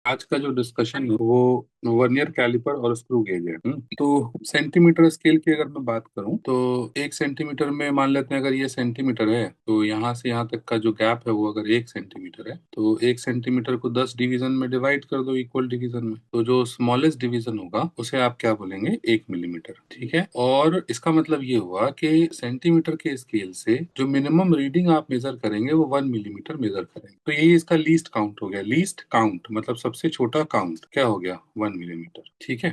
आज का जो डिस्कशन है वो वर्नियर कैलिपर और स्क्रू गेज है। तो सेंटीमीटर स्केल की अगर मैं बात करूं तो 1 सेंटीमीटर में मान लेते हैं, अगर ये सेंटीमीटर है तो यहाँ से यहाँ तक का जो गैप है वो अगर 1 सेंटीमीटर है तो 1 सेंटीमीटर को 10 डिवीजन में डिवाइड कर दो, इक्वल डिवीजन में। तो जो स्मॉलेस्ट डिवीजन होगा उसे आप क्या बोलेंगे? 1 मिलीमीटर। ठीक है। और इसका मतलब ये हुआ कि सेंटीमीटर के स्केल से जो मिनिमम रीडिंग आप मेजर करेंगे वो 1 मिलीमीटर मेजर करेंगे। तो यही इसका लीस्ट काउंट हो गया। लीस्ट काउंट मतलब सबसे छोटा काउंट क्या हो गया? 1 मिलीमीटर। ठीक है।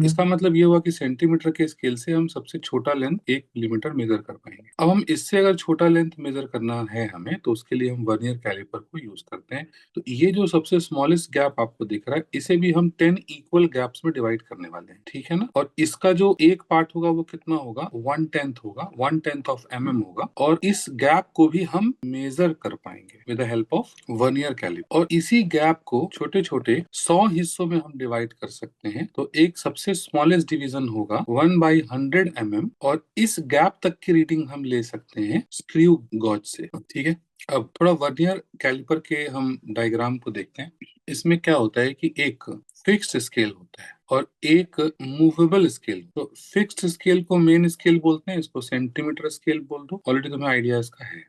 इसका मतलब ये हुआ कि सेंटीमीटर के स्केल से हम सबसे छोटा लेंथ 1 मिलीमीटर मेजर कर पाएंगे। अब हम इससे अगर छोटा लेंथ मेजर करना है हमें तो उसके लिए हम वर्नियर कैलिपर को यूज करते हैं। तो ये जो सबसे स्मॉलेस्ट गैप आपको दिख रहा है इसे भी हम 10 इक्वल गैप्स में डिवाइड करने वाले हैं। ठीक है ना। और इसका जो एक पार्ट होगा वो कितना होगा? 1/10 होगा, 1/10 ऑफ होगा। और इस गैप को भी हम मेजर कर पाएंगे with the help of vernier caliper. और इसी गैप को छोटे छोटे 100 हिस्सों में हम डिवाइड कर सकते हैं। तो एक सबसे स्मॉलेस्ट डिवीजन होगा 1/100 और इस गैप तक की रीडिंग हम ले सकते हैं स्क्रू गॉज से। ठीक है। अब थोड़ा वर्नियर कैलिपर के हम डायग्राम को देखते हैं। इसमें क्या होता है कि एक फिक्स्ड स्केल होता है और एक मूवेबल स्केल। तो फिक्स्ड स्केल को मेन स्केल बोलते हैं, इसको सेंटीमीटर स्केल बोल दो। ऑलरेडी तुम्हें आइडिया इसका है।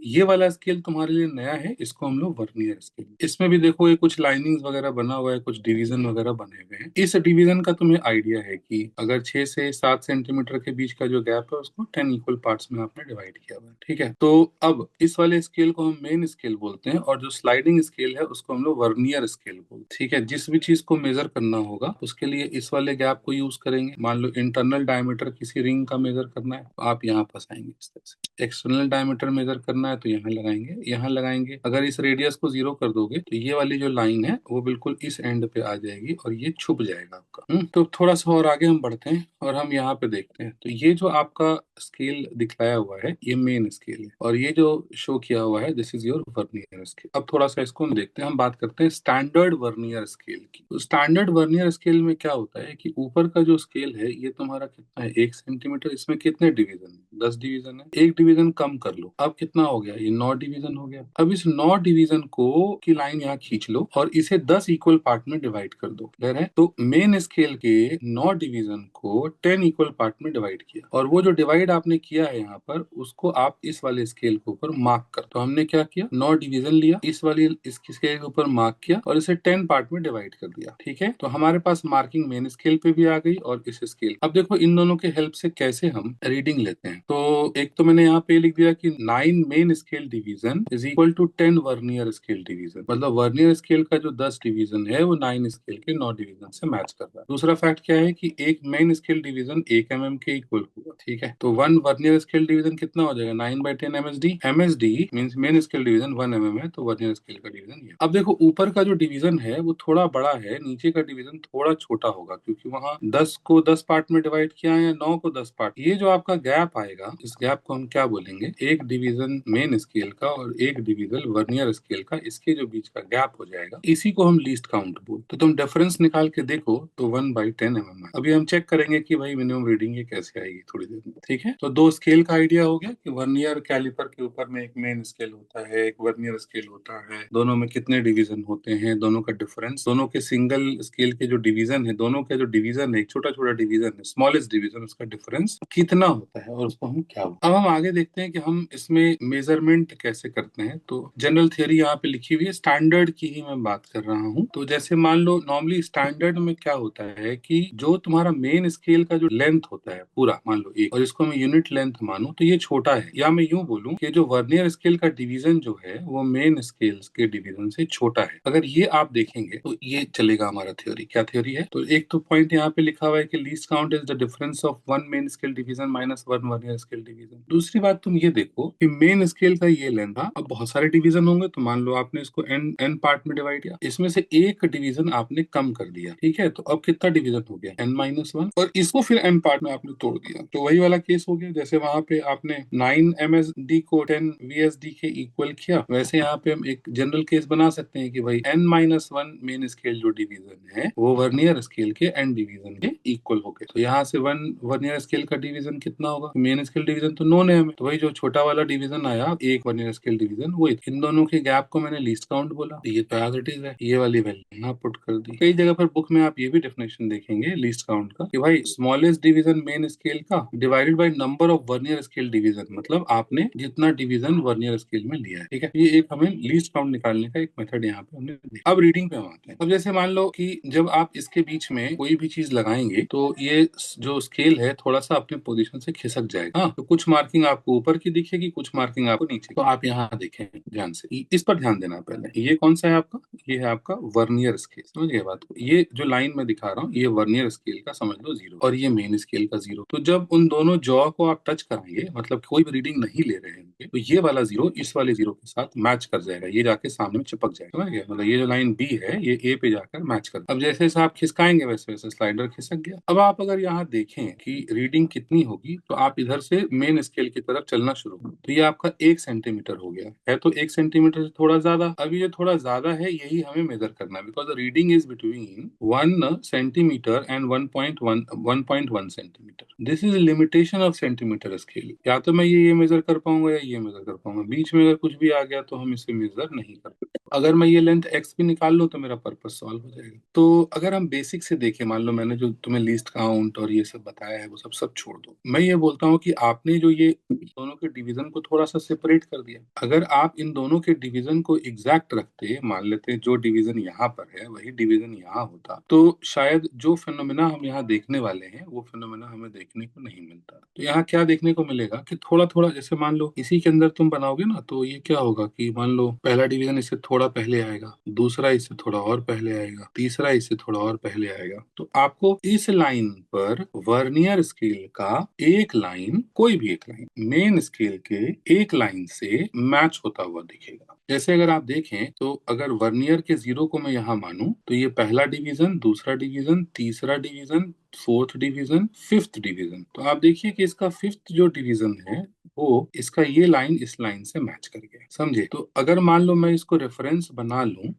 ये वाला स्केल तुम्हारे लिए नया है, इसको हम लोग वर्नियर स्केल। इसमें भी देखो ये कुछ लाइनिंग्स वगैरह बना हुआ है, कुछ डिवीजन वगैरह बने हुए हैं। इस डिवीजन का तुम्हें आइडिया है कि अगर 6 से 7 सेंटीमीटर के बीच का जो गैप है उसको 10 इक्वल पार्ट्स में आपने डिवाइड किया हुआ है। ठीक है। तो अब इस वाले स्केल को हम मेन स्केल बोलते हैं और जो स्लाइडिंग स्केल है उसको हम लोग वर्नियर स्केल बोलते हैं। ठीक है। जिस भी चीज को मेजर करना होगा उसके लिए इस वाले गैप को यूज करेंगे। मान लो इंटरनल डायमीटर किसी रिंग का मेजर करना है तो आप यहाँ फंसाएंगे इस तरह से। एक्सटर्नल डायमीटर मेजर करना है तो यहाँ लगाएंगे, यहाँ लगाएंगे। अगर इस रेडियस को 0 कर दोगे तो ये वाली जो लाइन है वो बिल्कुल इस एंड पे आ जाएगी और ये छुप जाएगा आपका। तो थोड़ा सा और आगे हम बढ़ते हैं और हम यहाँ पे देखते हैं। तो ये जो आपका स्केल दिखलाया हुआ है ये मेन स्केल है और ये जो शो किया हुआ है this is your vernier scale. अब थोड़ा सा इसको हम देखते हैं। हम बात करते हैं स्टैंडर्ड वर्नियर स्केल की। तो स्टैंडर्ड वर्नियर स्केल में क्या होता है कि ऊपर का जो स्केल है ये तुम्हारा कितना है? 1 सेंटीमीटर। इसमें कितने डिवीजन है? 10 डिवीजन है। एक डिवीजन कम कर लो, अब कितना हो गया? ये 9 डिवीजन हो गया। अब इस 9 डिवीजन को की लाइन यहाँ खींच लो और इसे 10 इक्वल पार्ट में डिवाइड कर दो। क्लियर है? तो मेन स्केल के 9 डिवीजन को 10 इक्वल पार्ट में डिवाइड किया और वो जो डिवाइड आपने किया है यहाँ पर उसको आप इस वाले स्केल के ऊपर मार्क कर। तो हमने क्या किया? 9 डिवीजन लिया, इस वाली इस स्केल के ऊपर मार्क किया और इसे 10 पार्ट में डिवाइड कर दिया। ठीक है। तो हमारे पास मार्किंग मेन स्केल पे भी आ गई और इस स्केल। अब देखो इन दोनों के हेल्प से कैसे हम रीडिंग लेते हैं। तो एक तो मैंने यहाँ पे लिख दिया कि 9 main scale division is equal to 10 vernier scale division. मतलब वर्नियर स्केल का जो 10 डिवीजन है वो 9 स्केल के 9 डिवीजन से मैच कर रहा है। दूसरा फैक्ट क्या है कि एक मेन स्केल डिवीजन 1 के इक्वल होगा। ठीक है। तो 1 वर्नियर स्केल डिवीजन कितना हो जाएगा? 9/10 MSD। MSD means main scale division 1 है तो वर्नियर स्केल का डिवीजन ये। अब देखो ऊपर का जो डिवीजन है वो थोड़ा बड़ा है, नीचे का डिवीजन थोड़ा छोटा होगा क्योंकि वहां 10 को 10 पार्ट में डिवाइड किया है या 9 को 10 पार्ट। ये जो आपका गैप आएगा इस गैप को हम क्या बोलेंगे? एक डिवीजन मेन स्केल का और एक डिवीजन वर्नियर स्केल का, इसके जो बीच का गैप हो जाएगा इसी को हम लीस्ट काउंट बोलते। तो तुम डिफरेंस निकाल के देखो तो 1/10 है। अभी हम चेक करेंगे कि भाई मिनिमम रीडिंग ये कैसे आएगी थोड़ी देर में। ठीक है। तो दो स्केल का आइडिया हो गया कि वर्नियर कैलिपर के ऊपर में एक मेन स्केल होता है, एक वर्नियर स्केल होता है। दोनों में कितने डिवीजन होते हैं, दोनों का डिफरेंस, दोनों के सिंगल स्केल के जो डिवीजन है, दोनों का जो डिवीजन है एक छोटा छोटा डिवीजन है स्मॉलेस्ट डिवीजन, उसका डिफरेंस कितना होता है और उसको हम क्या बोलते हैं। अब हम आगे देखते हैं कि हम इसमें मेजरमेंट कैसे करते हैं। तो जनरल थ्योरी यहाँ पे लिखी हुई है, स्टैंडर्ड की ही मैं बात कर रहा हूँ। तो जैसे मान लो नॉर्मली स्टैंडर्ड में क्या होता है कि जो तुम्हारा मेन स्केल का जो लेंथ होता है पूरा मान लो एक, और इसको मैं यूनिट लेंथ मानूं तो ये छोटा है। या मैं यूं बोलूं कि जो वर्नियर स्केल का डिवीजन जो है वो मेन स्केल के डिवीजन से छोटा है। अगर ये आप देखेंगे तो ये चलेगा हमारा थ्योरी। क्या थ्योरी है? तो एक तो पॉइंट यहाँ पे लिखा हुआ है कि least count is the difference of 1 main scale division minus 1 vernier scale division. दूसरी बात तुम ये देखो कि मेन स्केल का ये लेंथ था, अब बहुत सारे डिवीजन होंगे तो मान लो आपने इसको एन एन पार्ट में डिवाइड किया, इसमें से एक डिवीजन आपने कम कर दिया। ठीक है। तो अब कितना डिवीजन हो गया? n-1 और इसको फिर m पार्ट में आपने तोड़ दिया। तो वही वाला केस हो गया जैसे वहां पे आपने 9 MSD को 10 VSD के इक्वल किया, वैसे यहाँ पे हम एक जनरल केस बना सकते हैं कि भाई n-1 वन मेन स्केल जो डिवीजन है वो वर्नियर स्केल के एन डिवीजन के इक्वल हो गए। तो यहाँ से वन वर्नियर स्केल का डिवीजन कितना होगा, मेन स्केल डिवीजन तो नोन है हमें, तो वही जो छोटा वाला डिवीजन आया एक वर्नियर स्केल डिवीजन, वो इन दोनों के गैप को मैंने लीस्ट काउंट बोला। ये तो एज इट इज है, ये वाली वैल्यू यहाँ पुट कर दी। कई जगह पर बुक में आप ये भी डेफिनेशन देखेंगे लीस्ट काउंट का कि भाई स्मॉलेस्ट डिवीजन मेन स्केल का divided by number of vernier scale division, मतलब आपने जितना डिवीजन वर्नियर स्केल में लिया है। ठीक है, ये एक हमें लीस्ट काउंट निकालने का एक मेथड यहाँ पे हमने देखा। अब रीडिंग पे हम आते हैं। अब जैसे मान लो कि जब आप इसके बीच में कोई भी चीज लगाएंगे तो ये जो स्केल है थोड़ा सा अपने पोजीशन से खिसक जाएगा। हाँ, तो कुछ मार्किंग आपको ऊपर की दिखेगी, कुछ मार्किंग आपको नीचे। तो आप यहाँ देखें ध्यान से, इस पर ध्यान देना पहले। ये कौन सा है आपका, ये है आपका वर्नियर स्केल। समझ गए बात को, ये जो लाइन में दिखा रहा हूँ ये वर्नियर स्केल का समझ लो 0 और ये मेन स्केल का 0। तो जब उन दोनों जॉ को आप टच कराएंगे, मतलब कोई भी रीडिंग नहीं ले रहे हैं, तो ये वाला 0 इस वाले 0 के साथ मैच कर जाएगा, ये जाके सामने में चिपक जाएगा। समझ गए, मतलब ये जो लाइन बी है ये ए पे जाकर मैच कर। अब जैसे जैसे आप खिसकाएंगे वैसे वैसे स्लाइडर खिसक गया। अब आप अगर यहाँ देखें कि रीडिंग कितनी होगी, तो आप इधर से मेन स्केल की तरफ चलना शुरू करो, तो ये आपका 1 सेंटीमीटर हो गया है। तो 1 सेंटीमीटर से थोड़ा ज्यादा, अब ये थोड़ा ज्यादा है, यही हमें मेजर करना है, because the reading is between 1 centimetre and 1.1 centimetre. This is limitation of centimetre scale. या तो मैं ये मेजर कर पाऊंगा या ये मेजर कर पाऊंगा, बीच में अगर कुछ भी आ गया तो हम इसे मेजर नहीं कर पाएंगे। अगर मैं ये लेंथ एक्स भी निकाल लूं तो मेरा पर्पस सॉल्व हो जाएगा। तो अगर हम बेसिक से देखें, मान लो मैंने जो तुम्हें लीस्ट काउंट और ये सब बताया है वो सब सब छोड़ दो। मैं ये बोलता हूँ कि आपने जो ये दोनों के डिवीजन को थोड़ा सा सेपरेट कर दिया। अगर आप इन दोनों के डिवीजन को एग्जैक्ट रखते, मान लेते हैं जो डिवीजन यहाँ पर है वही डिवीजन यहाँ होता, तो शायद जो फिनोमेना हम यहाँ देखने वाले हैं वो फिनोमेना हमें देखने को नहीं मिलता। तो यहाँ क्या देखने को मिलेगा कि थोड़ा थोड़ा, जैसे मान लो इसी के अंदर तुम बनाओगे ना, तो ये क्या होगा कि मान लो पहला डिवीजन इससे थोड़ा पहले आएगा, दूसरा इससे थोड़ा और पहले आएगा, तीसरा इससे थोड़ा और पहले आएगा। तो आपको इस लाइन पर वर्नियर स्केल का एक लाइन, कोई भी एक लाइन मेन स्केल के एक लाइन से मैच होता हुआ दिखेगा। जैसे अगर आप देखें तो अगर वर्नियर के 0 को मैं यहाँ मानूं तो ये पहला डिवीजन, दूसरा डिवीजन, तीसरा division, fourth division, fifth division. तो आप देखिए कि इसका फिफ्थ जो डिवीजन है वो इसका ये लाइन इस लाइन से मैच कर गया। समझे, तो अगर मान लो मैं इसको रेफरेंस बना लूं,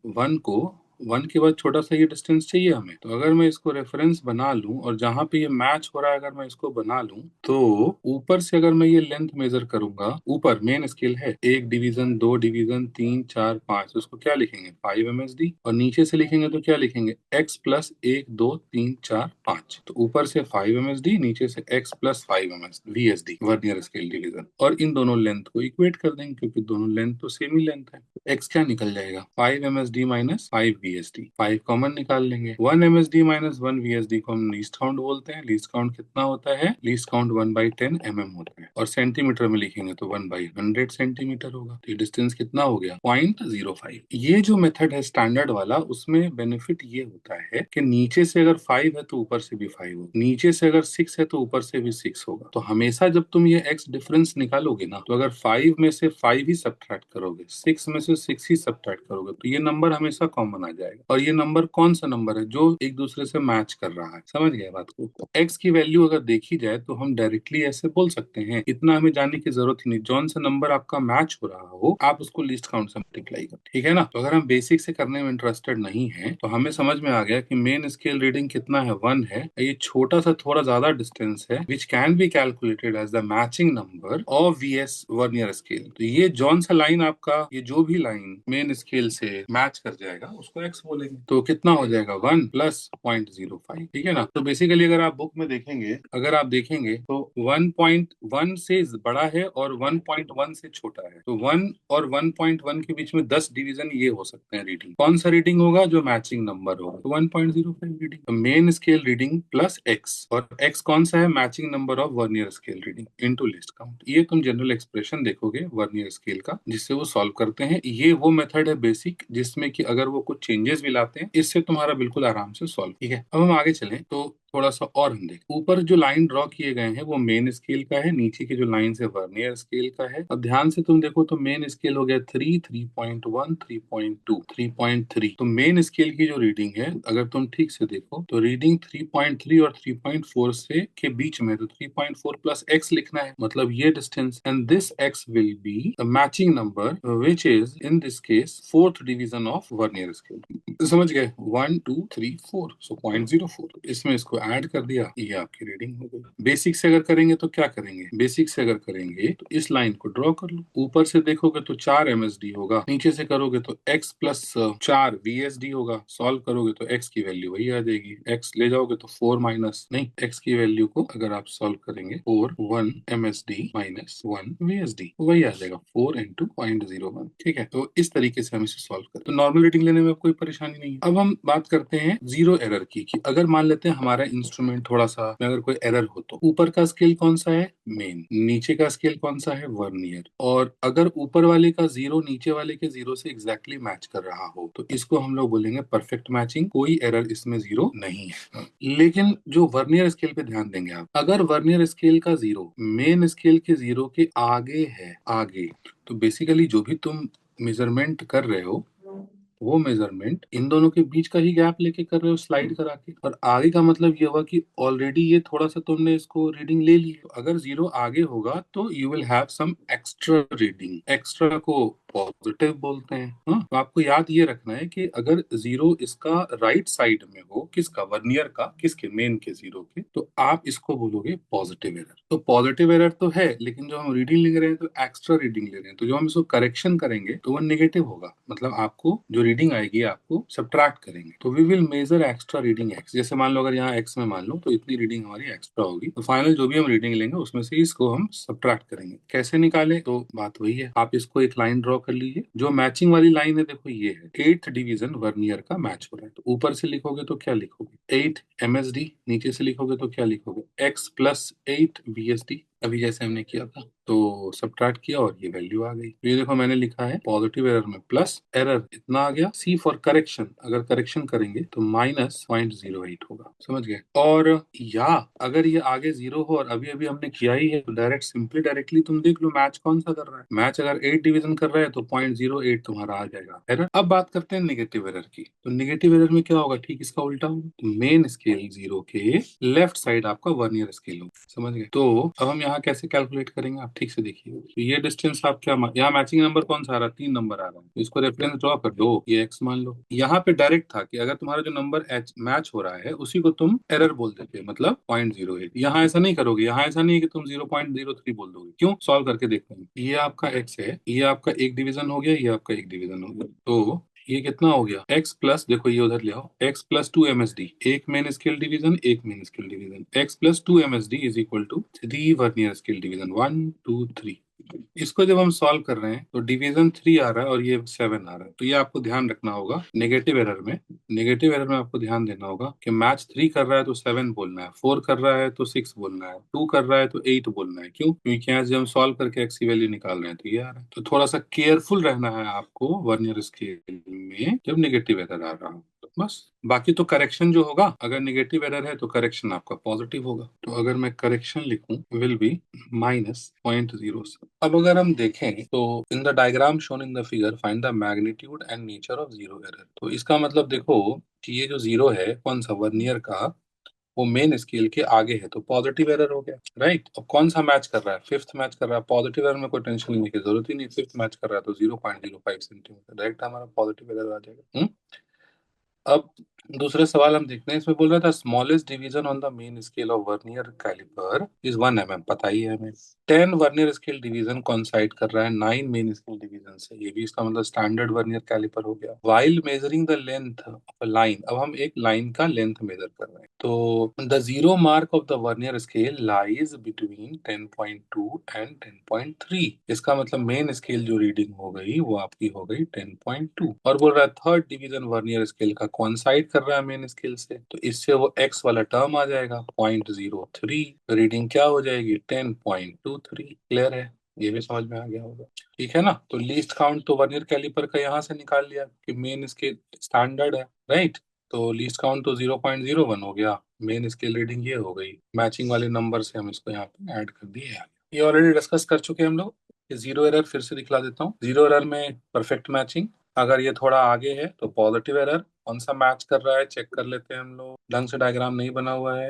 वन के बाद छोटा सा ये डिस्टेंस चाहिए हमें, तो अगर मैं इसको रेफरेंस बना लूं और जहां पे ये मैच हो रहा है अगर मैं इसको बना लूं, तो ऊपर से अगर मैं ये लेंथ मेजर करूंगा, ऊपर मेन स्केल है, एक डिवीजन, दो डिवीजन, 3 4 5, तो उसको क्या लिखेंगे 5 MSD, और नीचे से लिखेंगे तो क्या लिखेंगे x प्लस 1 2 3 4 5। तो ऊपर से 5 MSD, नीचे से x plus 5 VSD vernier scale division, और इन दोनों लेंथ को इक्वेट कर देंगे क्योंकि दोनों लेंथ तो सेम ही लेंथ है। x क्या निकल जाएगा 5 MSD माइनस 5 VSD, 5 कॉमन निकाल लेंगे। 1 MSD माइनस 1 VSD को हम लीस्ट काउंट बोलते हैं। लीस्ट काउंट कितना होता है, लीस्ट काउंट 1/10 mm होता है, और सेंटीमीटर में लिखेंगे तो 1/100 सेंटीमीटर होगा। तो ये डिस्टेंस कितना हो गया 0.05। ये जो मेथड है स्टैंडर्ड वाला, उसमें बेनिफिट ये होता है कि नीचे से अगर 5 है तो ऊपर से भी 5 होगा, नीचे से अगर 6 है तो ऊपर से भी 6 होगा। तो हमेशा जब तुम ये x डिफरेंस निकालोगे ना, तो अगर 5 में से 5 ही सब्ट्रैक्ट करोगे, 6 में से 6 ही सब्ट्रैक्ट करोगे, तो ये नंबर हमेशा कॉमन आ जाएगा। और ये नंबर कौन सा नंबर है जो एक दूसरे से मैच कर रहा है। समझ गए बात को। तो x की वैल्यू अगर देखी जाए तो हम डायरेक्टली ऐसे बोल सकते हैं, इतना हमें जानने की जरूरत ही नहीं, जौन सा नंबर आपका मैच हो रहा हो आप उसको लिस्ट काउंट से मल्टीप्लाई कर। ठीक है ना। तो अगर हम बेसिक से करने में इंटरेस्टेड नहीं है तो हमें समझ में आ गया कि मेन स्केल रीडिंग कितना है 1 है, ये छोटा सा थोड़ा ज्यादा डिस्टेंस है, which can be calculated as the matching number of VS vernier scale. तो ये जौन सा लाइन आपका, ये जो भी लाइन मेन स्केल से मैच कर जाएगा उसको x बोलेंगे। तो कितना हो जाएगा 1 प्लस 0.05। ठीक है ना। तो बेसिकली अगर आप बुक में देखेंगे, अगर आप देखेंगे तो 1.1 से बड़ा है और 1.1 से छोटा है, तो 1 और 1.1 के बीच में 10 डिवीजन ये हो सकते हैं रीडिंग। कौन सा रीडिंग होगा जो मैचिंग नंबर होगा, तो 1.05 रीडिंग। तो main scale reading plus x, और x कौन सा है matching number of vernier scale reading into list count. ये तुम जनरल एक्सप्रेशन देखोगे वर्नियर स्केल का जिससे वो सॉल्व करते हैं। ये वो मेथड है बेसिक जिसमें कि अगर वो कुछ चेंजेस भी लाते हैं इससे तुम्हारा बिल्कुल आराम से सॉल्व। ठीक है, अब हम आगे चलें तो थोड़ा सा और हम देख, ऊपर जो लाइन ड्रॉ किए गए हैं वो मेन स्केल का है, नीचे की जो लाइन है वर्नियर स्केल का है। अब ध्यान से तुम देखो तो मेन स्केल हो गया 3, 3.1, 3.2, 3.3। तो मेन स्केल की जो रीडिंग है अगर तुम ठीक से देखो तो रीडिंग 3.3 और 3.4 से के बीच में, तो 3.4 प्लस x लिखना है, मतलब ये distance, and this x will be the matching number which is in this case fourth division of vernier scale. समझ गए? 1 2 3 4, सो 0.04, इसमें इसको ऐड कर दिया, ये आपकी रीडिंग हो गई। बेसिक से अगर करेंगे तो क्या करेंगे? बेसिक से अगर करेंगे तो इस लाइन को ड्रॉ कर लो, ऊपर से देखोगे तो 4 MSD होगा, नीचे से करोगे तो x प्लस 4 VSD होगा, सॉल्व करोगे तो x की वैल्यू वही आ जाएगी, x ले जाओगे तो 4 माइनस नहीं, x की वैल्यू को अगर आप सॉल्व करेंगे 4 1 MSD माइनस 1 VSD वही आ जाएगा, 4 इंटू 0.01। ठीक है, तो इस तरीके से हम इसे सॉल्व करें तो नॉर्मल रीडिंग लेने में कोई परेशानी नहीं है। अब हम बात करते हैं जीरो एरर की, कि अगर मान लेते हैं हमारा इंस्ट्रूमेंट थोड़ा सा में अगर कोई एरर हो तो ऊपर का स्केल कौन सा है? मेन। नीचे का स्केल कौन सा है? वर्नियर। और अगर ऊपर वाले का जीरो नीचे वाले के जीरो से एग्जैक्टली मैच कर रहा हो तो इसको हम लोग बोलेंगे परफेक्ट मैचिंग, कोई एरर इसमें जीरो नहीं है। लेकिन जो वर्नियर स्केल पे ध्यान देंगे आप, अगर वर्नियर स्केल का जीरो मेन स्केल के जीरो के आगे है, आगे, तो बेसिकली जो भी तुम मेजरमेंट कर रहे हो वो मेजरमेंट इन दोनों के बीच का ही गैप लेके कर रहे हो, स्लाइड करा के। और आगे का मतलब ये हुआ कि ऑलरेडी ये थोड़ा सा तुमने इसको रीडिंग ले ली। तो अगर जीरो आगे होगा तो you will have some extra reading, extra को पॉजिटिव बोलते हैं। हाँ, तो आपको याद ये रखना है कि अगर जीरो इसका राइट साइड में हो, किसका? वर्नियर का, किसके? मेन के जीरो के, तो आप इसको बोलोगे पॉजिटिव एरर। तो पॉजिटिव एरर तो है, लेकिन जो हम रीडिंग ले रहे हैं तो एक्स्ट्रा रीडिंग ले रहे हैं, तो जो हम इसको करेक्शन करेंगे तो वो नेगेटिव होगा, मतलब आपको जो रीडिंग आएगी आपको सब्ट्रैक्ट करेंगे। तो we will measure extra reading x. जैसे मान लो अगर यहाँ एक्स में मान लो तो इतनी रीडिंग हमारी एक्स्ट्रा होगी, तो फाइनल जो भी हम रीडिंग लेंगे उसमें से इसको हम सब्ट्रैक्ट करेंगे। कैसे निकाले? तो बात वही है, आप इसको एक लाइन ड्रॉ कर लीजिए, जो मैचिंग वाली लाइन है देखो ये है, 8th डिवीजन वर्नियर का मैच हो रहा है। तो ऊपर से लिखोगे तो क्या लिखोगे? 8 MSD, नीचे से लिखोगे तो क्या लिखोगे? x प्लस 8 VSD, अभी जैसे हमने किया था। तो सब्ट्रैक्ट किया और ये वैल्यू आ गई। तो ये देखो मैंने लिखा है पॉजिटिव एरर में प्लस एरर इतना आ गया, सी फॉर करेक्शन, अगर करेक्शन करेंगे तो -0.08 होगा। समझ गए? और या अगर ये आगे जीरो हो और अभी अभी हमने किया ही है तो डायरेक्टली तुम देख लो मैच कौन सा कर रहा है। मैच अगर 8 डिवीजन कर रहा है तो 0.08 तुम्हारा आ जाएगा एरर। अब बात करते हैं नेगेटिव एरर की। तो नेगेटिव एरर में क्या होगा? ठीक इसका उल्टा होगा। तो मेन स्केल जीरो के लेफ्ट साइड आपका वर्नियर स्केल होगा। समझ गए? तो अब हम यहाँ कैसे कैलकुलेट करेंगे आप ठीक से देखिए। तो ये डिस्टेंस आप क्या यहाँ मैचिंग नंबर कौन सा आ रहा है? 3 नंबर आ रहा है, तो इसको रेफरेंस ड्रॉ कर दो, ये एक्स मान लो। यहाँ पे डायरेक्ट था कि अगर तुम्हारा जो नंबर एच मैच हो रहा है उसी को तुम एरर बोल देते, मतलब 0.08। यहाँ ऐसा नहीं करोगे, यहाँ ऐसा नहीं है कि तुम 0.03 बोल दोगे। क्यों? सॉल्व करके देखते हैं। ये आपका एक्स है, ये आपका एक डिवीजन हो गया, ये आपका एक डिवीजन हो गया, तो ये कितना हो गया? x प्लस, देखो ये उधर ले आओ, x प्लस 2 MSD, एक मेन स्केल डिवीजन एक main scale division, x plus 2 MSD is equal to 3 vernier scale division, 1 2 3। इसको जब हम सॉल्व कर रहे हैं तो डिवीजन 3 आ रहा है और ये 7 आ रहा है, तो ये आपको ध्यान रखना होगा नेगेटिव एरर में। नेगेटिव एरर में आपको ध्यान देना होगा कि मैच 3 कर रहा है तो 7 बोलना है, 4 कर रहा है तो 6 बोलना है, 2 कर रहा है तो 8 बोलना है। क्यों? क्योंकि यहाँ जब हम सॉल्व करके एक्स की वैल्यू निकाल रहे हैं तो ये आ रहा है। तो थोड़ा सा केयरफुल रहना है आपको वर्नियर स्केल में जब नेगेटिव एरर आ रहा हो, तो बस। बाकी तो करेक्शन जो होगा, अगर नेगेटिव एरर है तो करेक्शन आपका पॉजिटिव होगा। तो अगर मैं करेक्शन लिखूं विल बी -0.0। अब अगर हम देखें तो in the diagram shown in the figure find the magnitude and nature of zero error. तो इसका मतलब देखो कि ये जो जीरो है कौन सा? वर्नियर का, वो मेन स्केल के आगे है, तो पॉजिटिव एरर हो गया, राइट। अब कौन सा मैच कर रहा है? फिफ्थ मैच कर रहा है। पॉजिटिव एरर में कोई टेंशन लेने की जरूरत ही नहीं, फिफ्थ मैच कर रहा है तो 0.05 सेंटीमीटर डायरेक्ट हमारा पॉजिटिव एरर आ जाएगा। अब दूसरे सवाल हम देखते हैं, इसमें बोल रहा था smallest division on the main scale of vernier caliper is 1 mm, पता ही है हमें। 10 वर्नियर स्केल डिवीजन कॉन्साइड कर रहा है 9 मेन स्केल डिवीजन से, ये भी इसका मतलब स्टैंडर्ड वर्नियर कैलिपर हो गया। While measuring the length of a line, अब हम एक लाइन का लेंथ मेजर कर रहे हैं, तो the zero mark of the vernier scale lies between 10.2 and 10.3। इसका मतलब मेन स्केल जो रीडिंग हो गई वो आपकी हो गई 10.2। और बोल रहा है थर्ड डिवीजन वर्नियर स्केल का कॉन्साइड कर रहा है मेन स्केल से, तो इससे वो एक्स वाला टर्म आ जाएगा 0.03, रीडिंग क्या हो जाएगी? 10.23। क्लियर है? ये भी समझ में आ गया होगा, ठीक है ना? तो लीस्ट काउंट तो वर्नियर कैलिपर का यहाँ से निकाल लिया कि मेन स्केल स्टैंडर्ड है, राइट। तो लीस्ट काउंट तो 0.01 हो गया, मेन स्केल रीडिंग ये हो गई, मैचिंग वाले नंबर से हम इसको यहाँ पे ऐड कर दिए। ये ऑलरेडी डिस्कस कर चुके हैं हम लोग। ये जीरो एरर फिर से दिखला देता हूँ। जीरो एरर में परफेक्ट मैचिंग, अगर ये थोड़ा आगे है तो पॉजिटिव एरर। कौन सा मैच कर रहा है चेक कर लेते हैं हम लोग। ढंग से डायग्राम नहीं बना हुआ है।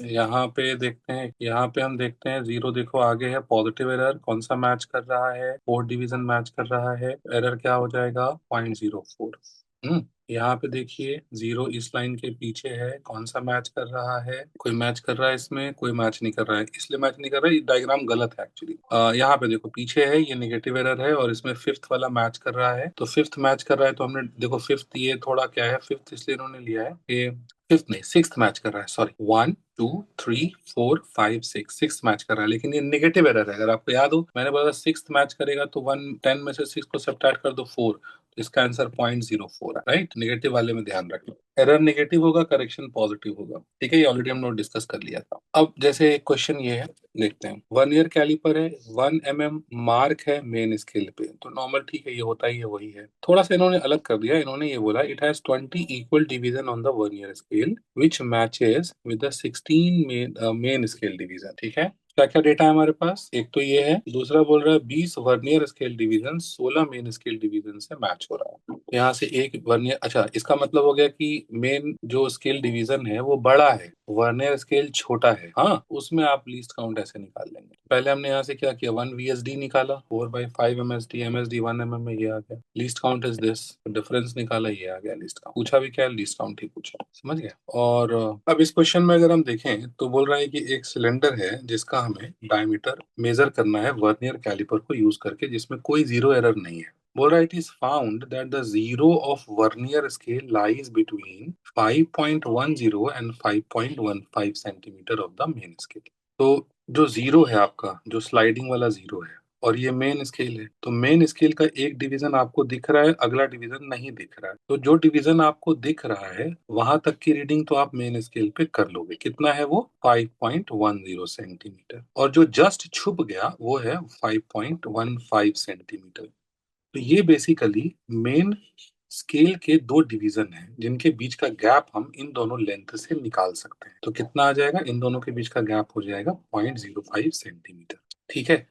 यहाँ पे देखते हैं, यहाँ पे हम देखते हैं जीरो देखो आगे है, पॉजिटिव एरर। कौन सा मैच कर रहा है, फोर्थ डिवीजन मैच कर रहा है। एरर क्या हो जाएगा, 0.04। यहाँ पे देखिए जीरो इस लाइन के पीछे है, कौन सा मैच कर रहा है, कोई मैच कर रहा है इसमें, कोई मैच नहीं कर रहा है। इसलिए मैच नहीं कर रहा है, ये डायग्राम गलत है एक्चुअली। यहाँ पे देखो पीछे है, ये नेगेटिव एरर है, और इसमें फिफ्थ वाला मैच कर रहा है। तो फिफ्थ मैच कर रहा है, तो हमने देखो फिफ्थ, ये थोड़ा क्या है, फिफ्थ इसलिए इन्होंने लिया है कि फिफ्थ नहीं, सिक्स्थ मैच कर रहा है, सॉरी। 1 2 3 4 5 6, सिक्स मैच कर रहा है, लेकिन ये नेगेटिव एरर है। अगर आपको याद हो, मैंने बोला सिक्स मैच करेगा तो 110 में से सिक्स को सब्ट्रैक्ट कर दो, 4। इसका आंसर 0.04 है, राइट। नेगेटिव वाले में ध्यान रखना, एरर नेगेटिव होगा, करेक्शन पॉजिटिव होगा। ठीक है, ये ऑलरेडी हम लोग डिस्कस कर लिया था। अब जैसे क्वेश्चन ये है, देखते हैं। वर्नियर कैलिपर है, 1 mm मार्क है मेन स्केल पे, तो नॉर्मल ठीक है, ये होता ही है, वही है। थोड़ा सा इन्होंने अलग कर दिया, इन्होंने ये बोला it has 20 equal division on the vernier scale which matches with the 16 main scale division. ठीक है, क्या क्या डेटा है हमारे पास, एक तो ये है, दूसरा बोल रहा है 20 vernier scale division 16 main scale division से मैच हो रहा है। यहाँ से एक वर्नियर, अच्छा इसका मतलब हो गया कि मेन जो स्केल डिवीजन है वो बड़ा है, वर्नियर स्केल छोटा है। हाँ, उसमें आप लीस्ट काउंट ऐसे निकाल लेंगे। पहले हमने यहाँ से क्या किया, 1 VSD निकाला, 4/5 MSD, MSD 1 mm में, ये आ गया। Least count is this, difference निकाला, ये आ गया लीस्ट काउंट। पूछा भी क्या है, लीस्ट काउंट ही पूछा, समझ गया। और अब इस क्वेश्चन में अगर हम देखें तो बोल रहा है कि एक सिलेंडर है जिसका हमें डायमीटर मेजर करना है वर्नियर कैलिपर को यूज करके, जिसमें कोई जीरो एरर नहीं है। बोल रहा है, it is found that the zero of vernier scale lies between 5.10 and 5.15 centimetre of the main scale. तो जो जीरो है आपका, जो स्लाइडिंग वाला जीरो है, और ये मेन स्केल है, तो मेन स्केल का एक डिवीजन आपको दिख रहा है, अगला डिवीजन नहीं दिख रहा है। तो जो डिवीजन आपको दिख रहा है वहां तक की रीडिंग तो आप मेन स्केल पे कर लोगे। कितना है वो, 5.10 सेंटीमीटर। और जो जस्ट छुप गया वो है 5.15 सेंटीमीटर। तो ये बेसिकली मेन स्केल के दो डिवीजन हैं जिनके बीच का गैप हम इन दोनों लेंथ से निकाल सकते हैं। तो कितना आ जाएगा, इन दोनों के बीच का गैप हो जाएगा 0.05 सेंटीमीटर। ठीक है,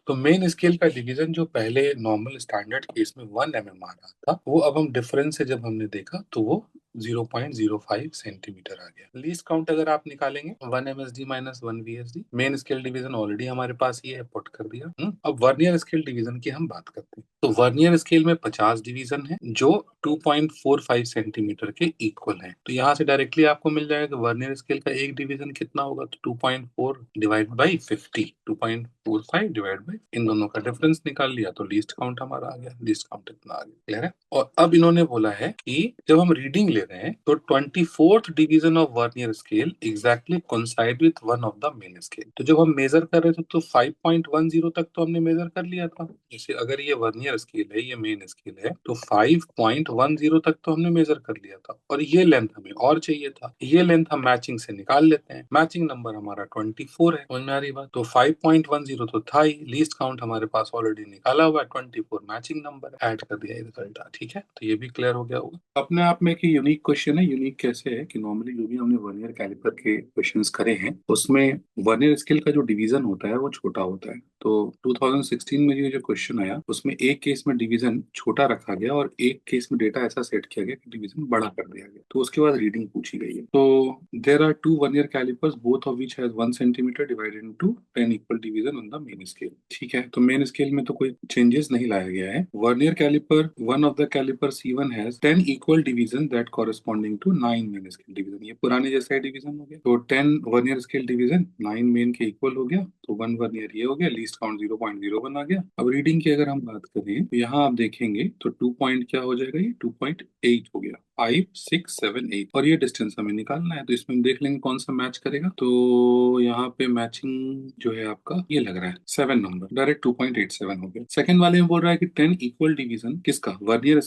तो मेन स्केल का डिवीजन जो पहले नॉर्मल स्टैंडर्ड केस में 1 mm आ रहा था, वो अब हम डिफरेंस से जब हमने देखा तो वो 0.05 सेंटीमीटर आ गया। लीस्ट काउंट अगर आप निकालेंगे, 1 MSD minus 1 VSD, main scale division already हमारे पास ये है, पुट कर दिया। अब वर्नियर स्केल डिवीजन की हम बात करते हैं। तो वर्नियर स्केल में 50 डिवीजन है जो 2.45 सेंटीमीटर के इक्वल है। तो यहाँ से डायरेक्टली आपको मिल जाएगा वर्नियर स्केल का एक डिवीजन कितना होगा, तो 2.4 डिवाइड बाई 50, 2.45 डिवाइड बाई, इन दोनों का डिफरेंस निकाल लिया, तो लीस्ट काउंट हमारा आ गया। लीस्ट काउंट इतना आ गया, क्लियर है। और अब इन्होंने बोला है कि जब हम रीडिंग ले रहे हैं तो 24th division of vernier scale exactly coincide with one of the main scale. तो जब हम मेजर कर रहे थे तो 5.10 तक तो हमने मेजर कर लिया था। जैसे अगर ये वर्नियर स्केल है, ये मेन स्केल है, तो 5.10 तक तो हमने मेजर कर लिया था, और ये लेंथ हमें और चाहिए था। ये लेंथ हम मैचिंग से निकाल लेते हैं। मैचिंग नंबर हमारा 24 है, समझ में आ रही बात। तो 5.10 तो था ही, लीस्ट काउंट हमारे पास ऑलरेडी निकाला हुआ है, 24 मैचिंग नंबर ऐड कर दिया रिजल्ट। ठीक है, तो ये भी क्लियर हो गया होगा। अपने आप में एक यूनिक क्वेश्चन है। यूनिक कैसे है कि नॉर्मली जो भी हमने वर्नियर कैलिपर के क्वेश्चंस करे हैं उसमें वर्नियर स्केल का जो डिवीजन होता है वो छोटा होता है। तो 2016 में ये जो क्वेश्चन आया उसमें एक केस में डिवीजन छोटा रखा गया और एक केस में डेटा ऐसा सेट किया गया कि डिवीजन बड़ा कर दिया गया, तो उसके बाद रीडिंग पूछी गई है। तो there are two vernier calipers both of which has 1 centimeter divided into 10 equal division on the main scale. ठीक है, तो मेन स्केल में तो कोई चेंजेस नहीं लाया गया है। Vernier caliper, one of the caliper C1 has 10 equal division that corresponding to 9 main scale division. ये पुराने जैसा डिवीजन हो गया, तो 10 वर्नियर स्केल डिवीजन 9 मेन के इक्वल हो गया, तो 1 वर्नियर ये हो गया, लीस्ट काउंट 0.01 आ गया। अब रीडिंग की अगर हम बात करें तो यहाँ आप देखेंगे तो 2 पॉइंट क्या हो जाएगा, ये 2.8 हो गया, 5 6 7 8, और ये डिस्टेंस हमें निकालना है। तो इसमें हम देख लेंगे कौन सा मैच करेगा। तो यहाँ पे मैचिंग जो है आपका ये लग रहा है 7 नंबर, डायरेक्ट 2.87 हो गया। सेकंड वाले में बोल रहा है कि 10 इक्वल डिवीजन किसका, vernier,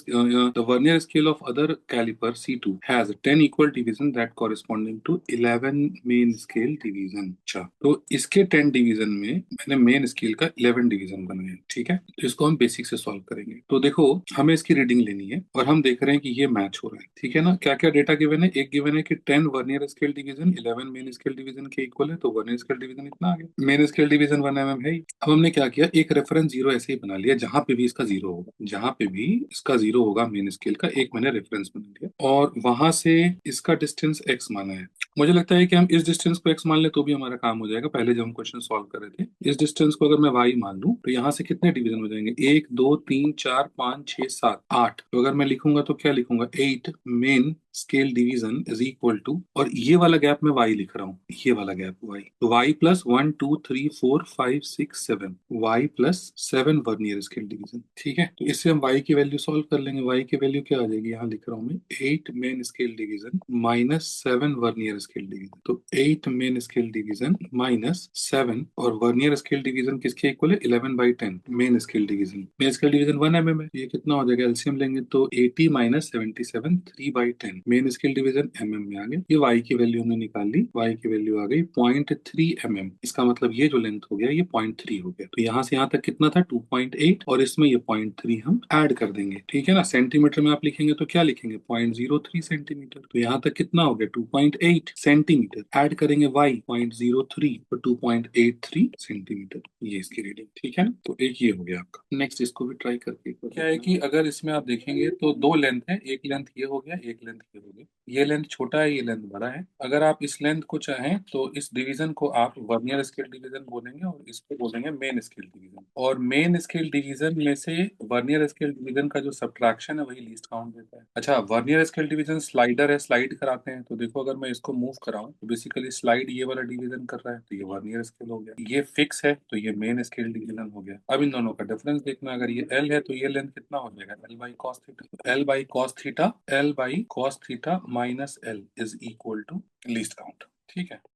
the vernier scale of other calliper C2 has 10 equal division that corresponding to 11 main scale division. अच्छा, तो इसके 10 डिवीजन में मैंने मेन स्केल का 11 डिवीजन बनाया। ठीक है, तो इसको हम बेसिक से सॉल्व करेंगे। तो देखो, हमें इसकी रीडिंग लेनी है और हम देख रहे हैं कि ये मैच हो रहा है। है, ठीक है ना। क्या क्या डेटा गिवन है, एक गिवन है कि 10 vernier scale division 11 main scale division के इक्वल है, तो वर्नियर स्केल डिवीजन इतना आ गया, मेन स्केल डिवीजन 1 mm है ही। अब हमने क्या किया, एक रेफरेंस जीरो ऐसे ही बना लिया, जहां पे भी इसका जीरो होगा, जहां पे भी इसका जीरो होगा मेन स्केल का, एक मैंने रेफरेंस बना लिया, और वहां से इसका डिस्टेंस एक्स माना है। मुझे लगता है कि हम इस डिस्टेंस को एक्स मान ले तो भी हमारा काम हो जाएगा। पहले जब हम क्वेश्चन सॉल्व कर रहे थे, इस डिस्टेंस को अगर मैं वाई मान लूं तो यहाँ से कितने डिवीजन हो जाएंगे, 1 2 3 4 5 6 7 8। तो अगर मैं लिखूंगा तो क्या लिखूंगा, 8 main scale division is equal to, और ये वाला गैप मैं वाई लिख रहा हूँ, ये वाला गैप वाई, तो Y plus 1 2 3 4 5 6 7, Y plus 7 vernier scale division. ठीक है, तो इससे हम वाई की वैल्यू सॉल्व कर लेंगे। वाई की वैल्यू क्या आ जाएगी, यहाँ लिख रहा हूँ मैं, 8 main scale division minus 7 vernier scale division. तो 8 मेन स्केल डिवीजन माइनस 7, और वर्नियर स्केल डिवीजन किसके इक्वल है, 11/10 main scale division. Main scale division 1 mm है, ये कितना हो जाएगा, एलसीएम लेंगे तो 80 minus 77 3/10, main scale division mm में आ गया। ये y की वैल्यू हमने निकाल ली, y की वैल्यू आ गई 0.3 mm। इसका मतलब ये जो लेंथ हो गया ये 0.3 हो गया। तो यहाँ से यहाँ तक कितना था, 2.8, और इसमें ये 0.3 हम ऐड कर देंगे। ठीक है ना, सेंटीमीटर में आप लिखेंगे तो क्या लिखेंगे, 0.03 सेंटीमीटर। तो यहाँ तक कितना हो गया, 2.8 सेंटीमीटर, ऐड करेंगे y 0.03 तो 2.83 सेंटीमीटर, ये इसकी रीडिंग। ठीक है ना, तो एक ये हो गया आपका। नेक्स्ट इसको भी ट्राई करके क्या है कि अगर इसमें आप देखेंगे तो दो लेंथ है, एक लेंथ ये हो गया, एक लेंथ ये हो गया। ये लेंथ छोटा है, ये लेंथ बड़ा है। अगर आप इस लेंथ को चाहें तो इस डिवीजन को आप वर्नियर स्केल डिवीजन बोलेंगे, और इसको बोलेंगे मेन स्केल डिवीजन। और मेन स्केल डिवीजन में से वर्नियर स्केल डिवीजन का जो सब्ट्रैक्शन है वही लीस्ट काउंट देता है। अच्छा, वर्नियर स्केल डिवीजन स्लाइडर है, स्लाइड कराते हैं, तो देखो अगर मैं इसको मूव कराऊं तो बेसिकली स्लाइड ये वाला डिवीजन कर रहा है, तो ये वर्नियर स्केल हो गया। ये फिक्स है तो ये मेन स्केल डिवीजन हो गया। अब इन दोनों का डिफरेंस देखना, अगर ये एल है तो ये लेंथ कितना हो जाएगा, L by cos theta. L by cos theta, L by cos theta minus L is equal to least count. ठीक है।